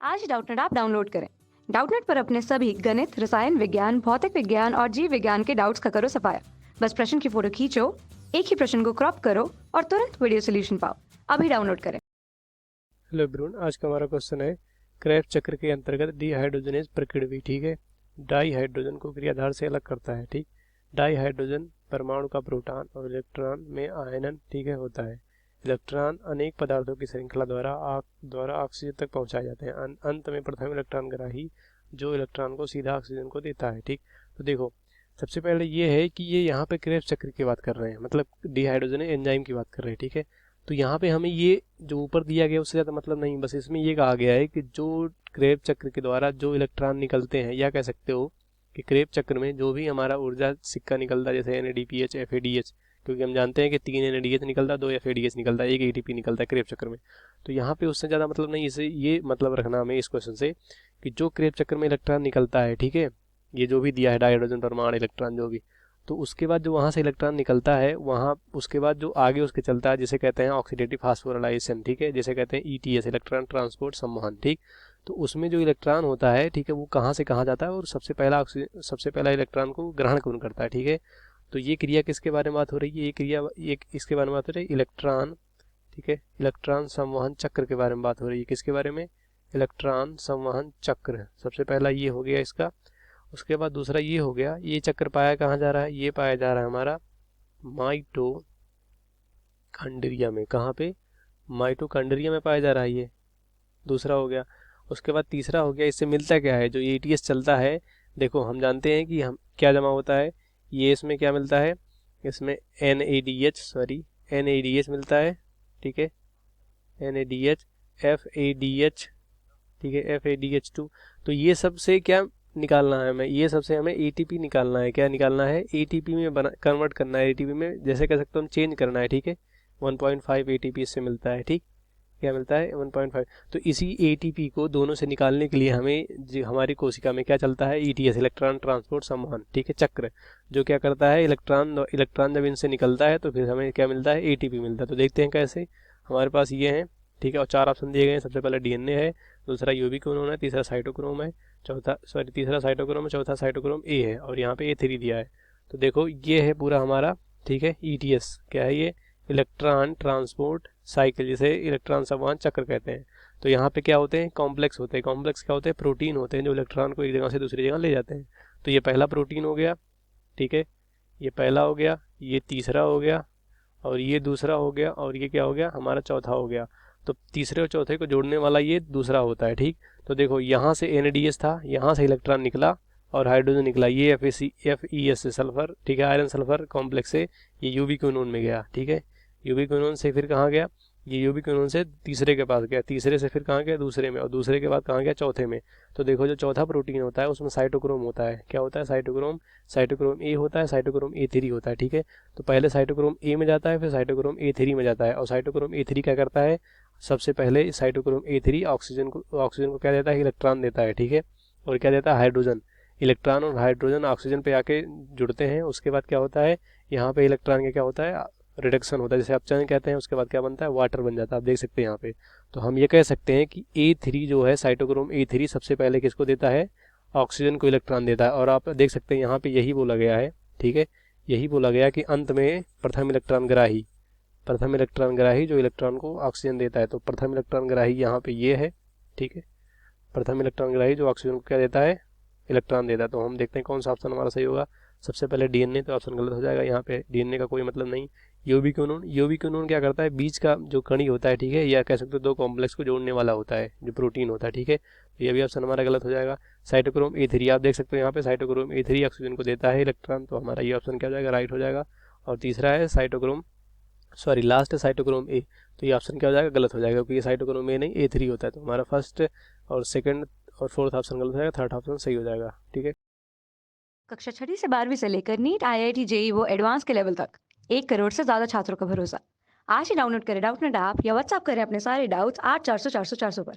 आज ही Doubtnut app download करें। Doubtnut पर अपने सभी गणित, रसायन विज्ञान, भौतिक विज्ञान और जीव विज्ञान के डाउट्स का करो सफाया। बस प्रश्न की फोटो खींचो, एक ही प्रश्न को क्रॉप करो और तुरंत वीडियो सोल्यूशन पाओ। अभी डाउनलोड करें। हेलो एवरीवन, आज का हमारा क्वेश्चन है क्रेब्स चक्र के अंतर्गत डीहाइड्रोजनेज प्रक्रिया। ठीक है, डाई हाइड्रोजन को क्रियाधार से अलग करता है। ठीक, डाई हाइड्रोजन परमाणु का प्रोटॉन और इलेक्ट्रॉन में आयनन ठीक है होता है। इलेक्ट्रॉन अनेक पदार्थों की श्रृंखला द्वारा ऑक्सीजन तक पहुंचाए जाते हैं। अंत में प्रथम इलेक्ट्रॉन ग्राही जो इलेक्ट्रॉन को सीधा ऑक्सीजन को देता है। ठीक, तो देखो सबसे पहले ये है कि ये यहाँ पे क्रेब्स चक्र की बात कर रहे हैं, मतलब डीहाइड्रोजन एंजाइम की बात कर रहे हैं। ठीक है, तो यहाँ पे हमें ये जो ऊपर दिया गया उससे ज़्यादा मतलब नहीं, बस इसमें ये कहा गया है कि जो क्रेब चक्र के द्वारा जो इलेक्ट्रॉन निकलते हैं, या कह सकते हो कि क्रेब चक्र में जो भी हमारा ऊर्जा सिक्का निकलता है, जैसे NADPH FADH, क्योंकि हम जानते हैं कि 3 NADH निकलता है, 2 FADH निकलता है, 1 ATP निकलता है क्रेब चक्र में। तो यहाँ पे उससे ज़्यादा मतलब नहीं, इसे ये मतलब रखना हमें इस क्वेश्चन से कि जो क्रेब चक्र में इलेक्ट्रॉन निकलता है, ठीक है, ये जो भी दिया है हाइड्रोजन परमाणु इलेक्ट्रॉन जो भी, तो उसके बाद जो वहाँ से इलेक्ट्रॉन निकलता है, वहाँ उसके बाद जो आगे उसके चलता है जिसे कहते हैं ऑक्सीडेटिव फास्फोराइलेशन। ठीक है, जिसे कहते हैं ETS, इलेक्ट्रॉन ट्रांसपोर्ट संवहन। ठीक, तो उसमें जो इलेक्ट्रॉन होता है, ठीक है, वो कहाँ से कहाँ जाता है और सबसे पहला इलेक्ट्रॉन को ग्रहण कौन करता है। ठीक है, तो ये क्रिया किसके बारे में बात हो रही है, ये क्रिया इसके बारे में बात हो रही है, इलेक्ट्रॉन। ठीक है, इलेक्ट्रॉन संवहन चक्र के बारे में बात हो रही है। किसके बारे में? इलेक्ट्रॉन संवहन चक्र। सबसे पहला ये हो गया इसका। उसके बाद दूसरा ये हो गया, ये चक्र पाया कहाँ जा रहा है, ये पाया जा रहा है हमारा माइटोकॉन्ड्रिया में। कहाँ पे? माइटोकॉन्ड्रिया में पाया जा रहा है, ये दूसरा हो गया। उसके बाद तीसरा हो गया, इससे मिलता क्या है, जो ETS चलता है, देखो हम जानते हैं कि हम क्या जमा होता है, ये इसमें क्या मिलता है, इसमें NADH मिलता है। ठीक है, NADH FADH, ठीक है, FADH2। तो ये सबसे क्या निकालना है हमें, ये सबसे हमें ATP निकालना है। क्या निकालना है? ATP में कन्वर्ट करना है, ATP में जैसे कह सकते हो हम चेंज करना है। ठीक है, 1.5 ATP इससे मिलता है। ठीक, क्या मिलता है? 1.5। तो इसी ATP को दोनों से निकालने के लिए हमें हमारी कोशिका में क्या चलता है, ETS, इलेक्ट्रॉन ट्रांसपोर्ट संवहन, ठीक है, चक्र, जो क्या करता है, इलेक्ट्रॉन जब इनसे निकलता है तो फिर हमें क्या मिलता है, ATP मिलता है। तो देखते हैं कैसे। हमारे पास ये है, ठीक है, और 4 ऑप्शन दिए गए हैं। सबसे पहले DNA है, दूसरा यूबिक्विनोन है, तीसरा साइटोक्रोम है, तीसरा साइटोक्रोम है, चौथा साइटोक्रोम A है, और यहाँ पे A3 दिया है। तो देखो ये है पूरा हमारा, ठीक है, ETS क्या है, ये इलेक्ट्रॉन ट्रांसपोर्ट साइकिल, जिसे इलेक्ट्रॉन संवहन चक्र कहते हैं। तो यहाँ पे क्या होते हैं, कॉम्प्लेक्स होते हैं। कॉम्प्लेक्स क्या होते हैं? प्रोटीन होते हैं जो इलेक्ट्रॉन को एक जगह से दूसरी जगह ले जाते हैं। तो ये पहला प्रोटीन हो गया, ठीक है, ये पहला हो गया, ये तीसरा हो गया, और ये दूसरा हो गया, और ये क्या हो गया, हमारा चौथा हो गया। तो तीसरे और चौथे को जोड़ने वाला ये दूसरा होता है। ठीक, तो देखो यहाँ से NADH था, यहाँ से इलेक्ट्रॉन निकला और हाइड्रोजन निकला, ये FeS से सल्फर, ठीक है, आयरन सल्फर कॉम्प्लेक्स से ये यूबिक्विनोन में गया। ठीक है, यूबिक्विनोन से फिर कहाँ गया, ये यूबिक्विनोन से तीसरे के पास गया, तीसरे से फिर कहाँ गया, दूसरे में, और दूसरे के बाद कहाँ गया, चौथे में। तो देखो जो चौथा प्रोटीन होता है उसमें साइटोक्रोम होता है। क्या होता है? साइटोक्रोम। साइटोक्रोम A होता है, साइटोक्रोम A3 होता है। ठीक है, तो पहले साइटोक्रोम A में जाता है, फिर साइटोक्रोम A3 में जाता है, और साइटोक्रोम A3 क्या करता है, सबसे पहले साइटोक्रोम A3 ऑक्सीजन को क्या देता है, इलेक्ट्रॉन देता है। ठीक है, और क्या देता है, हाइड्रोजन। इलेक्ट्रॉन और हाइड्रोजन ऑक्सीजन पे आके जुड़ते हैं। उसके बाद क्या होता है, यहाँ पे इलेक्ट्रॉन का क्या होता है, रिडक्शन होता है, जैसे अपचयन कहते हैं। उसके बाद क्या बनता है, वाटर बन जाता है। आप देख सकते हैं यहाँ पे। तो हम ये कह सकते हैं कि A3 जो है, साइटोक्रोम A3 सबसे पहले किसको देता है, ऑक्सीजन को इलेक्ट्रॉन देता है। और आप देख सकते हैं यहाँ पे यही बोला गया है, ठीक है, यही बोला गया कि अंत में प्रथम इलेक्ट्रॉन ग्राही जो इलेक्ट्रॉन को ऑक्सीजन देता है। तो प्रथम इलेक्ट्रॉन ग्राही यहाँ पे ये है, ठीक है, प्रथम इलेक्ट्रॉन ग्राही जो ऑक्सीजन को क्या देता है, इलेक्ट्रॉन देता है। तो हम देखते हैं कौन सा ऑप्शन हमारा सही होगा। सबसे पहले DNA, तो ऑप्शन गलत हो जाएगा, यहाँ पे DNA का कोई मतलब नहीं। यूबिक्विनोन क्या करता है, बीच का जो कणी होता है, ठीक है, या कह सकते हो दो कॉम्प्लेक्स को जोड़ने वाला होता है, जो प्रोटीन होता है। ठीक है, तो ये भी ऑप्शन हमारा गलत हो जाएगा। साइटोक्रोम A3 आप देख सकते हो यहाँ पे, साइटोक्रोम A3 ऑक्सीजन को देता है इलेक्ट्रॉन, तो हमारा ये ऑप्शन क्या हो जाएगा, राइट हो जाएगा। और तीसरा है लास्ट है साइटोक्रोम A, तो ये ऑप्शन क्या हो जाएगा, गलत हो जाएगा, क्योंकि ये साइटोक्रोम A नहीं A3 होता है। तो हमारा फर्स्ट और सेकंड और फोर्थ ऑप्शन गलत हो जाएगा, थर्ड ऑप्शन सही हो जाएगा। ठीक है, कक्षा 6 से 12वीं से लेकर नीट, IIT, JEE वो एडवांस के लेवल तक 1 करोड़ से ज्यादा छात्रों का भरोसा। आज ही डाउनलोड करें डाउटनेट ऐप या व्हाट्सएप करें अपने सारे डाउट्स 8400 400 400 पर।